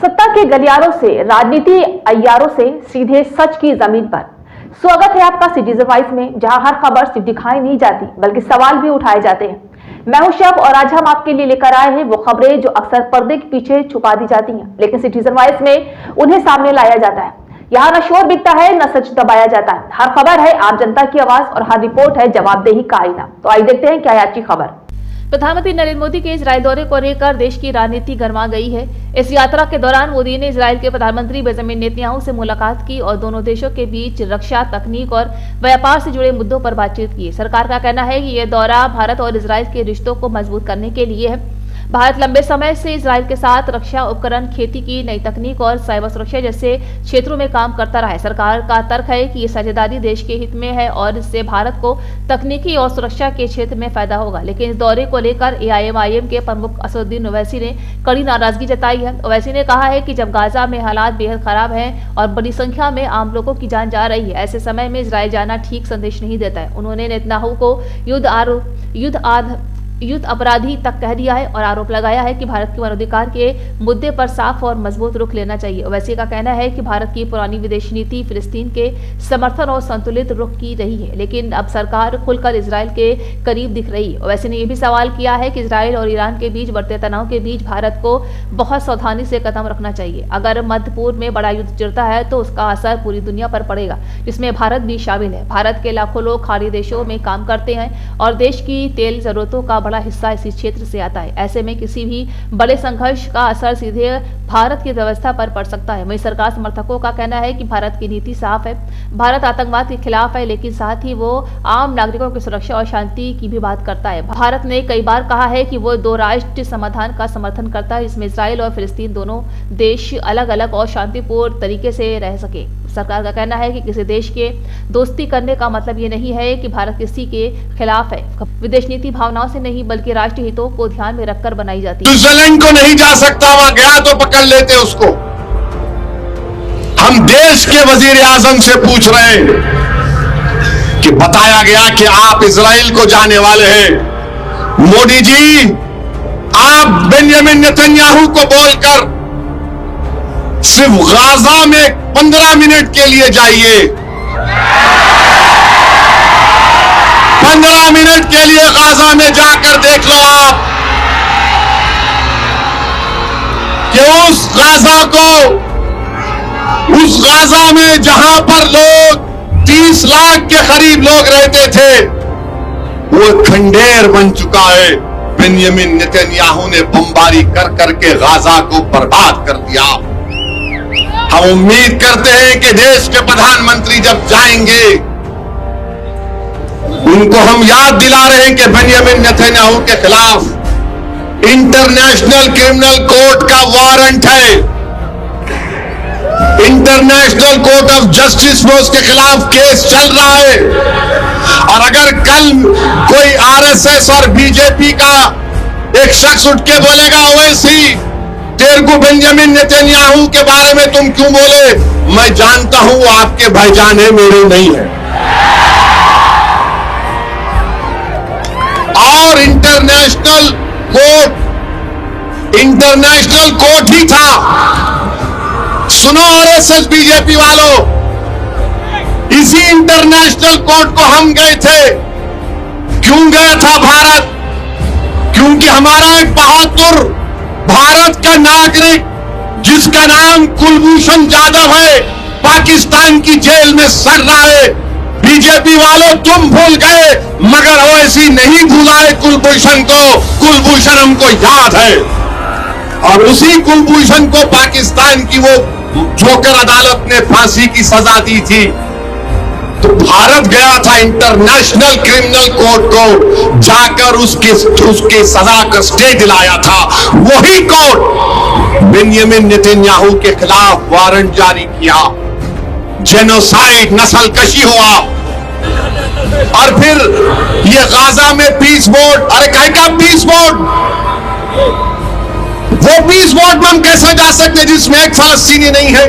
सत्ता के गलियारों से, राजनीति अय्यारों से सीधे सच की जमीन पर। स्वागत है आपका सिटीजन वॉइस में, जहां हर खबर सिर्फ दिखाई नहीं जाती बल्कि सवाल भी उठाए जाते हैं। मैं हूं शब और आज हम आपके लिए लेकर आए हैं वो खबरें जो अक्सर पर्दे के पीछे छुपा दी जाती हैं, लेकिन सिटीजन वॉइस में उन्हें सामने लाया जाता है। यहाँ न शोर बिकता है, न सच दबाया जाता है। हर खबर है आम जनता की आवाज और हर रिपोर्ट है जवाबदेही का आईना। तो आइए देखते हैं क्या है आज की खबर। प्रधानमंत्री नरेंद्र मोदी के इजराइल दौरे को लेकर देश की राजनीति गर्मा गई है। इस यात्रा के दौरान मोदी ने इजराइल के प्रधानमंत्री बेंजामिन नेतन्याहू से मुलाकात की और दोनों देशों के बीच रक्षा, तकनीक और व्यापार से जुड़े मुद्दों पर बातचीत की। सरकार का कहना है कि यह दौरा भारत और इजराइल के रिश्तों को मजबूत करने के लिए है। भारत लंबे समय से इजराइल के साथ रक्षा उपकरण, खेती की नई तकनीक और साइबर सुरक्षा जैसे क्षेत्रों में काम करता रहा है। सरकार का तर्क है कि ये साझेदारी देश के हित में है और इससे भारत को तकनीकी और सुरक्षा के क्षेत्र में फायदा होगा। लेकिन इस दौरे को लेकर AIM के प्रमुख असदुद्दीन ओवैसी ने कड़ी नाराजगी जताई है। ओवैसी ने कहा है कि जब गाजा में हालात बेहद खराब हैं और बड़ी संख्या में आम लोगों की जान जा रही है, ऐसे समय में इजराइल जाना ठीक संदेश नहीं देता है। उन्होंने नेतन्याहू को युद्ध अपराधी तक कह दिया है और आरोप लगाया है कि भारत के मानवाधिकार के मुद्दे पर साफ और मजबूत रुख लेना चाहिए। ओवैसी का कहना है कि भारत की पुरानी विदेश नीति फिलिस्तीन के समर्थन और संतुलित रुख की रही है, लेकिन अब सरकार खुलकर इजराइल के करीब दिख रही है। ओवैसी ने यह भी सवाल किया है कि इजराइल और ईरान के बीच बढ़ते तनाव के बीच भारत को बहुत सावधानी से कदम रखना चाहिए। अगर मध्य पूर्व में बड़ा युद्ध चिरता है तो उसका असर पूरी दुनिया पर पड़ेगा, जिसमें भारत भी शामिल है। भारत के लाखों लोग खाड़ी देशों में काम करते हैं और देश की तेल जरूरतों का बड़ा हिस्सा इसी क्षेत्र से आता है। ऐसे में किसी भी बड़े संघर्ष का असर सीधे भारत की व्यवस्था पर पड़ सकता है। वहीं सरकार समर्थकों का कहना है कि भारत की नीति साफ है। भारत आतंकवाद के खिलाफ है, लेकिन साथ ही वो आम नागरिकों की सुरक्षा और शांति की भी बात करता है। भारत ने कई बार कहा है कि वो दो राष्ट्र समाधान का समर्थन करता है, जिसमें इजराइल और फिलिस्तीन दोनों देश अलग अलग और शांतिपूर्ण तरीके से रह सके। सरकार का कहना है कि किसी देश के दोस्ती करने का मतलब ये नहीं है कि भारत किसी के खिलाफ है। विदेश नीति भावनाओं से नहीं बल्कि राष्ट्रीय हितों को ध्यान में रखकर बनाई जाती है। स्विट्जरलैंड को नहीं जा सकता, वहां गया तो पकड़ लेते उसको। हम देश के वजीर आजम से पूछ रहे हैं कि बताया गया कि आप इजराइल को जाने वाले हैं। मोदी जी, आप बेंजामिन नेतन्याहू को बोलकर सिर्फ गाजा में 15 मिनट के लिए जाइए। 15 मिनट के लिए गाजा में जाकर देख लो आप कि उस गाजा में जहां पर लोग 30 लाख के करीब लोग रहते थे, वो खंडेर बन चुका है। बेंजामिन नेतन्याहू ने बमबारी कर करके गाजा को बर्बाद कर दिया। हम उम्मीद करते हैं कि देश के प्रधानमंत्री जब जाएंगे, उनको हम याद दिला रहे हैं कि बेंजामिन नेतन्याहू के खिलाफ इंटरनेशनल क्रिमिनल कोर्ट का वारंट है। इंटरनेशनल कोर्ट ऑफ जस्टिस में उसके खिलाफ केस चल रहा है। और अगर कल कोई RSS और BJP का एक शख्स उठ के बोलेगा, ओवैसी तेरे को बेंजामिन नेतन्याहू के बारे में तुम क्यों बोले, मैं जानता हूं आपके भाईजान है, मेरे नहीं है। और इंटरनेशनल कोर्ट ही था। सुनो RSS BJP वालों, इसी इंटरनेशनल कोर्ट को हम गए थे। क्यों गया था भारत? क्योंकि हमारा एक बहादुर भारत का नागरिक जिसका नाम कुलभूषण जाधव है, पाकिस्तान की जेल में सड़ रहा है। बीजेपी वालों, तुम भूल गए, मगर ओवैसी नहीं भूला है कुलभूषण को। कुलभूषण हमको याद है और उसी कुलभूषण को पाकिस्तान की वो जोकर अदालत ने फांसी की सजा दी थी। तो भारत गया था इंटरनेशनल क्रिमिनल कोर्ट को, जाकर उसकी सजा का स्टे दिलाया था। वही कोर्ट बेंजामिन नेतन्याहू के खिलाफ वारंट जारी किया। जेनोसाइड, नस्लकशी हुआ। और फिर ये गाजा में पीस बोर्ड, अरे कहेगा पीस बोर्ड, वो पीस बोर्ड में हम कैसे जा सकते जिसमें एक फलस्तीनी नहीं है।